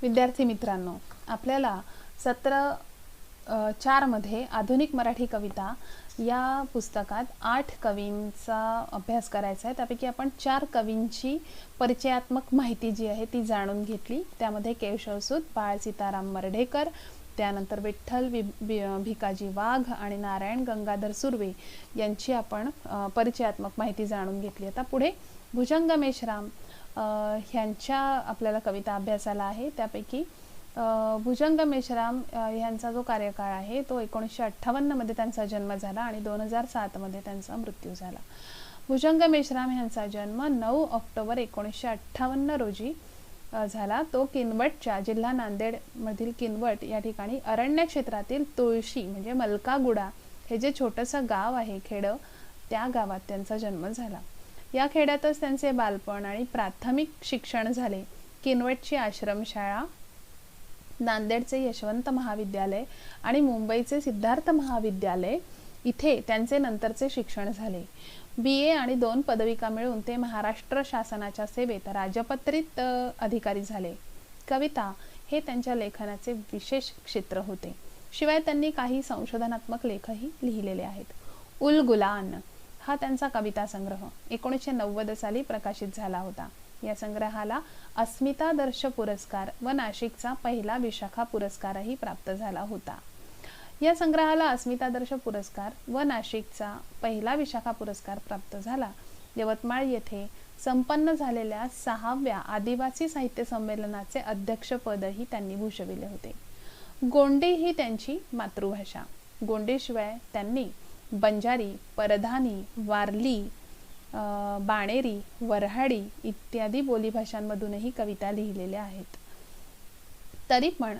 विद्यार्थी मित्रांनो, आपल्याला सत्र 4 मध्ये आधुनिक मराठी कविता या पुस्तकात 8 कवींचा अभ्यास करायचा आहे। त्यापैकी आपण 4 कवींची परिचयात्मक माहिती जी आहे ती जाणून घेतली। त्यामध्ये केशवसुत बाळ सीताराम मर्ढेकर, त्यानंतर विठ्ठल भिकाजी वाघ आणि नारायण गंगाधर सुर्वे यांची आपण परिचयात्मक माहिती जाणून घेतली। आता पुढे भुजंग मेश्राम ह्यांच्या आपल्याला कविता अभ्यासाला आहे। त्यापैकी भुजंग मेश्राम यांचा जो कार्यकाळ आहे तो 1958 मध्ये त्यांचा जन्म झाला आणि 2007 मध्ये त्यांचा मृत्यू झाला। भुजंग मेश्राम यांचा जन्म 9 ऑक्टोबर 1958 रोजी झाला। तो किनवटच्या जिल्हा नांदेड मधील किनवट या ठिकाणी अरण्य क्षेत्रातील तुळशी म्हणजे मलकागुडा हे जे छोटंसं गाव आहे खेड, त्या गावात त्यांचा जन्म झाला। या खेड्यातच त्यांचे बालपण आणि प्राथमिक शिक्षण झाले। किनवटची आश्रमशाळा, नांदेडचे यशवंत महाविद्यालय आणि मुंबईचे सिद्धार्थ महाविद्यालय इथे त्यांचे नंतरचे शिक्षण झाले। BA आणि 2 पदविका मिळवून ते महाराष्ट्र शासनाच्या सेवेत राजपत्रित अधिकारी झाले। कविता हे त्यांच्या लेखनाचे विशेष क्षेत्र होते। शिवाय त्यांनी काही संशोधनात्मक लेखही लिहिलेले आहेत। उल गुलान हा त्यांचा कविता संग्रह 1990 साली प्रकाशित झाला होता। या संग्रहाला अस्मितादर्श पुरस्कार व नाशिकचा पहिला विशाखा पुरस्कारही प्राप्त झाला होता। या संग्रहाला अस्मितादर्श पुरस्कार व नाशिकचा पहिला विशाखा पुरस्कार प्राप्त झाला। यवतमाळ येथे संपन्न झालेल्या 6व्या आदिवासी साहित्य संमेलनाचे अध्यक्षपदही त्यांनी भूषविले होते। गोंडी ही त्यांची मातृभाषा। गोंडीशिवाय त्यांनी बंजारी, परधानी, वारली, बाणेरी, वऱ्हाडी इत्यादी बोलीभाषांमधूनही कविता लिहिलेल्या आहेत। तरी पण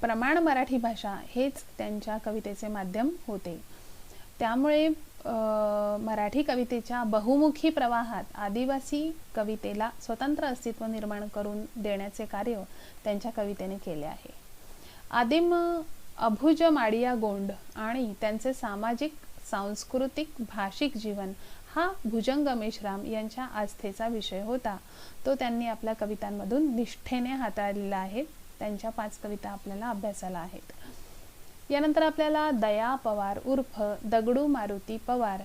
प्रमाण मराठी भाषा हेच त्यांच्या कवितेचे माध्यम होते। त्यामुळे मराठी कवितेच्या बहुमुखी प्रवाहात आदिवासी कवितेला स्वतंत्र अस्तित्व निर्माण करून देण्याचे कार्य त्यांच्या कवितेने केले आहे। आदिम अभुज माडिया गोंड आणि त्यांचे सामाजिक, सांस्कृतिक, भाषिक जीवन हा भुजंग मेश्राम यांच्या आस्थेचा विषय होता। तो त्यांनी आपल्या कवितांमधून निष्ठेने हाताळलेला आहे। त्यांच्या 5 कविता आपल्याला अभ्यासाला आहेत। यानंतर आपल्याला दया पवार उर्फ दगडू मारुती पवार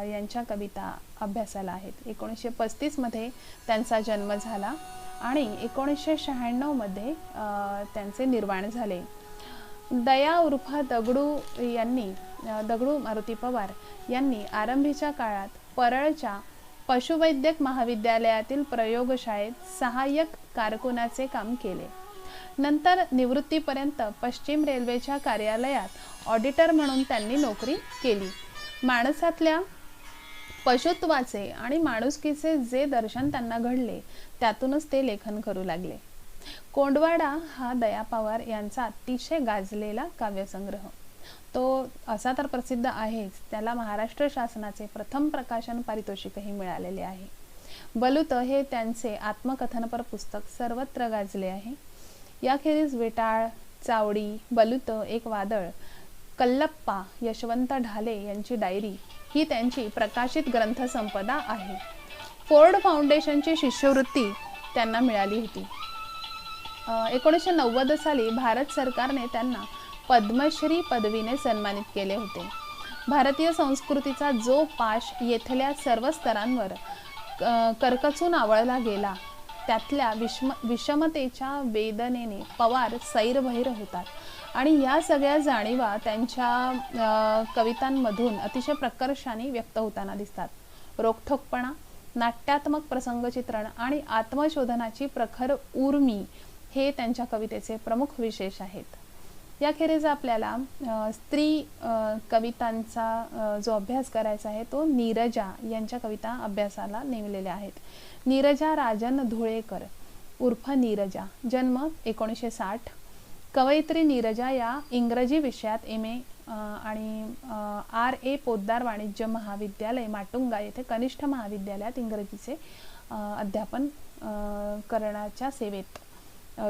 यांच्या कविता अभ्यासाला आहेत। 1935 मध्ये त्यांचा जन्म झाला आणि 1996 मध्ये त्यांचे निर्वाण झाले। दया उर्फ दगडू मारुती पवार यांनी आरंभीच्या काळात परळच्या पशुवैद्यक महाविद्यालयातील प्रयोगशाळेत सहाय्यक कारकुनाचे काम केले। नंतर निवृत्तीपर्यंत पश्चिम रेल्वेच्या कार्यालयात ऑडिटर म्हणून त्यांनी नोकरी केली। माणसातल्या पशुत्वाचे आणि माणुसकीचे जे दर्शन त्यांना घडले त्यातूनच ते लेखन करू लागले। कोंडवाडा हा दया पवार यांचा अतिशय गाजलेला काव्यसंग्रह। तो असा तर प्रसिद्ध आहेच, त्याला महाराष्ट्र शासनाचे प्रथम प्रकाशन पारितोषिकही मिळालेले आहे। बलुत हे त्यांचे आत्मकथनपर पुस्तक सर्वत्र गाजले आहे। याखेरीज वेटाळ, चावडी, बलुत, एक वादळ, कल्लप्पा, यशवंत ढाले यांची डायरी ही त्यांची प्रकाशित ग्रंथसंपदा आहे। फोर्ड फाउंडेशनची शिष्यवृत्ती त्यांना मिळाली होती। 1990 साली भारत सरकारने त्यांना पद्मश्री पदवीने सन्मानित केले होते। भारतीय संस्कृतीचा जो पाश येथल्या सर्व स्तरांवर करकचून आवळला गेला त्यातल्या विषमतेच्या वेदनेने पवार सैरभैर होतात आणि या सगळ्या जाणीवा त्यांच्या कवितांमधून अतिशय प्रकर्षाने व्यक्त होताना दिसतात। रोखठोकपणा, नाट्यात्मक प्रसंगचित्रण आणि आत्मशोधनाची प्रखर उर्मी हे त्यांच्या कवितेचे प्रमुख विशेष आहेत। याखेरीज आपल्याला स्त्री कवितांचा जो अभ्यास करायचा आहे तो नीरजा यांच्या कविता अभ्यासाला नेमलेल्या आहेत। नीरजा राजन धुळेकर उर्फ नीरजा, जन्म 1960। कवयित्री नीरजा या इंग्रजी विषयात MA आणि RA पोद्दार वाणिज्य महाविद्यालय माटुंगा येथे कनिष्ठ महाविद्यालयात इंग्रजीचे अध्यापन करण्याच्या सेवेत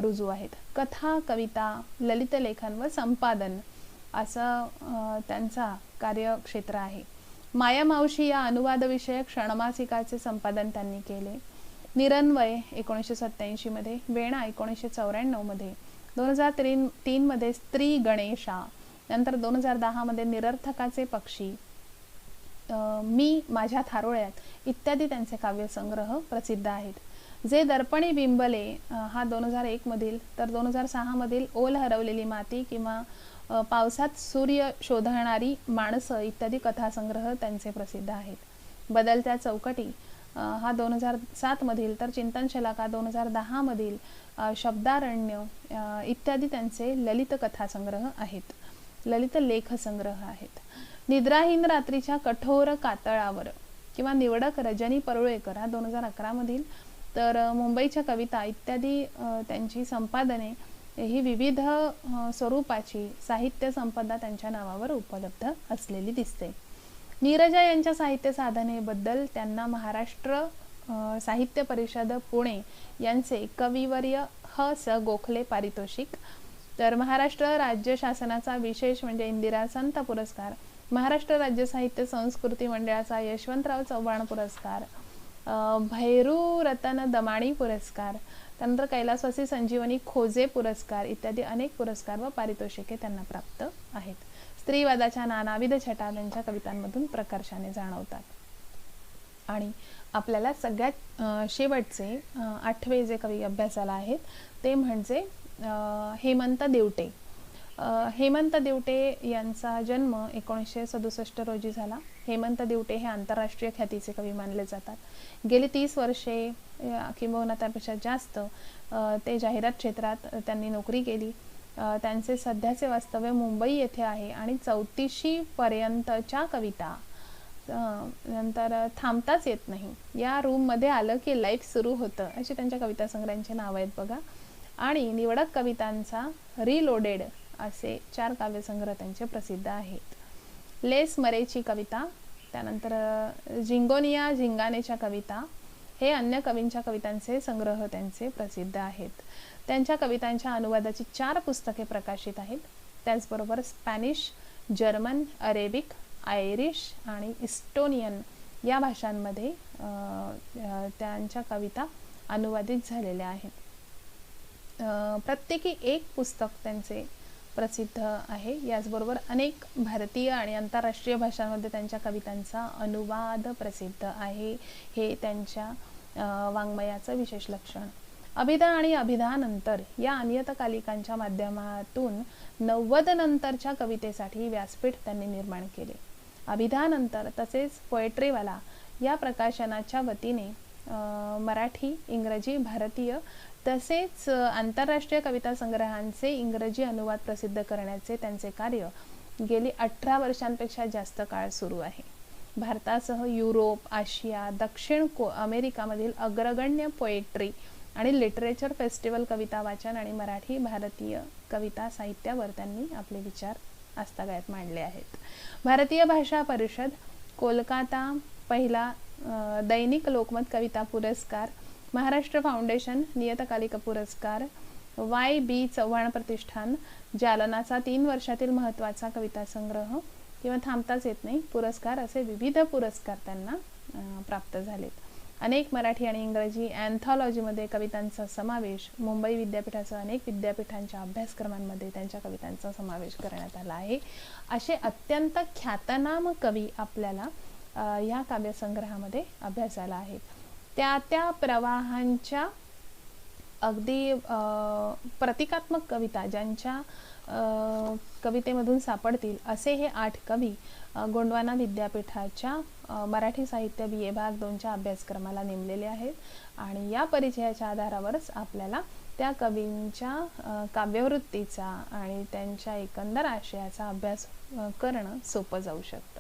रुजू आहेत। कथा, कविता, ललित लेखन व संपादन असं त्यांचा कार्यक्षेत्र आहे। माया मावशी या अनुवाद विषयक षणमासिकाचे संपादन त्यांनी केले। निरन्वय 1987 मध्ये, वेणा 1994 मध्ये, 2003 मध्ये स्त्री गणेशा, नंतर 2010 मध्ये निरर्थकाचे पक्षी, मी माझ्या थारोळ्यात इत्यादी त्यांचे काव्यसंग्रह प्रसिद्ध आहेत. जे दर्पणी बिंबले हा 2001 मधील, तर 2006 मधील ओल हरवलेली माती किंवा पावसात सूर्य शोधणारी माणसं इत्यादी कथासंग्रह त्यांचे प्रसिद्ध आहेत. बदलत्या चौकटी हा 2007 मधील, तर चिंतन शलाका 2010 मधील, शब्दारण्य इत्यादी त्यांचे ललित कथासंग्रह आहेत, ललित लेखसंग्रह आहेत. निद्राहीन रात्रीच्या कठोर कातळावर किंवा निवडक रजनी परुळेकर हा 2011 मधील, तर मुंबईच्या कविता इत्यादी त्यांची संपादने ही विविध स्वरूपाची साहित्य संपदा त्यांच्या नावावर उपलब्ध असलेली दिसते. नीरजा यांच्या साहित्य साधनेबद्दल त्यांना महाराष्ट्र साहित्य परिषद पुणे यांचे कविवर्य ह स गोखले पारितोषिक, तर महाराष्ट्र राज्य शासनाचा विशेष म्हणजे इंदिरा संत पुरस्कार, महाराष्ट्र राज्य साहित्य संस्कृती मंडळाचा यशवंतराव चव्हाण पुरस्कार, भैरू रतन दमाणी पुरस्कार, त्यानंतर कैलासवासी संजीवनी खोजे पुरस्कार इत्यादी अनेक पुरस्कार व पारितोषिके त्यांना प्राप्त आहेत. स्त्रीवादाच्या नानाविध छटा त्यांच्या कवितांमधून प्रकर्षाने जाणवतात. आणि आपल्याला सगळ्यात शेवटचे 8वे जे कवी अभ्यासाला आहेत ते म्हणजे हेमंत देवटे. हेमंत देवटे यांचा जन्म 1967 रोजी झाला. हेमंत देवटे हे आंतरराष्ट्रीय ख्यातीचे कवी मानले जातात. गेली 30 वर्षे किंवा त्यापेक्षा जास्त ते जाहिरात क्षेत्रात त्यांनी नोकरी केली. त्यांचे सध्याचे वास्तव्य मुंबई येथे आहे आणि 34 पर्यंतच्या कविता, नंतर थांबताच येत नाही, या रूममध्ये आलं की लाईफ सुरू होतं, अशी त्यांच्या कविता संग्रहांची नाव आहेत बघा. आणि निवडक कवितांचा रिलोडेड असे 4 काव्यसंग्रह त्यांचे प्रसिद्ध आहेत. लेस मरेची कविता, त्यानंतर झिंगोनिया झिंगानेच्या कविता हे अन्य कवींच्या कवितांचे संग्रह त्यांचे प्रसिद्ध आहेत. त्यांच्या कवितांच्या अनुवादाची 4 पुस्तके प्रकाशित आहेत. त्याचबरोबर स्पॅनिश, जर्मन, अरेबिक, आयरिश आणि इस्टोनियन या भाषांमध्ये त्यांच्या कविता अनुवादित झालेल्या आहेत. प्रत्येकी एक पुस्तक त्यांचे प्रसिद्ध आहे. याचबरोबर अनेक भारतीय आणि आंतरराष्ट्रीय भाषांमध्ये त्यांच्या कवितांचा अनुवाद प्रसिद्ध आहे. हे त्यांच्या वाङ्मयाचं विशेष लक्षण. अभिधा आणि अभिधानंतर या नियतकालिकांच्या माध्यमातून 90 नंतरच्या कवितेसाठी व्यासपीठ त्यांनी निर्माण केले. अभिधानंतर तसेच पोएट्रीवाला या प्रकाशनाच्या वतीने मराठी, इंग्रजी, भारतीय तसेच आंतरराष्ट्रीय कविता संग्रहांचे इंग्रजी अनुवाद प्रसिद्ध करण्याचे त्यांचे कार्य गेली 18 वर्षांपेक्षा जास्त काळ सुरू आहे. भारतासह युरोप, आशिया, दक्षिण अमेरिकामधील अग्रगण्य पोएट्री आणि लिटरेचर फेस्टिवल कविता वाचन आणि मराठी भारतीय कविता साहित्यावर त्यांनी आपले विचार आजतागायत मांडले आहेत. भारतीय भाषा परिषद, कोलकाता पहिला दैनिक लोकमत कविता पुरस्कार, महाराष्ट्र फाउंडेशन नियतकालिक पुरस्कार, YB चव्हाण प्रतिष्ठान, जालनाचा 3 वर्षातील महत्त्वाचा कविता संग्रह किंवा थांबताच येत नाही पुरस्कार असे विविध पुरस्कार त्यांना प्राप्त झालेत. अनेक मराठी आणि इंग्रजी अँथॉलॉजीमध्ये कवितांचा समावेश, मुंबई विद्यापीठासह अनेक विद्यापीठांच्या अभ्यासक्रमांमध्ये त्यांच्या कवितांचा समावेश करण्यात आला आहे. असे अत्यंत ख्यातनाम कवी आपल्याला या काव्यसंग्रहामध्ये अभ्यासाला आहेत. त्या प्रवाहांच्या अगदी प्रतिकात्मक कविता ज्यांच्या कवितेमधून सापडतील असे हे 8 कवी गोंडवाना विद्यापीठाच्या मराठी साहित्य BA भाग 2च्या अभ्यासक्रमाला नेमलेले आहेत. आणि या परिचयाच्या आधारावरच आपल्याला त्या कवींच्या काव्यवृत्तीचा आणि त्यांच्या एकंदर आशयाचा अभ्यास करणं सोपं जाऊ शकतं.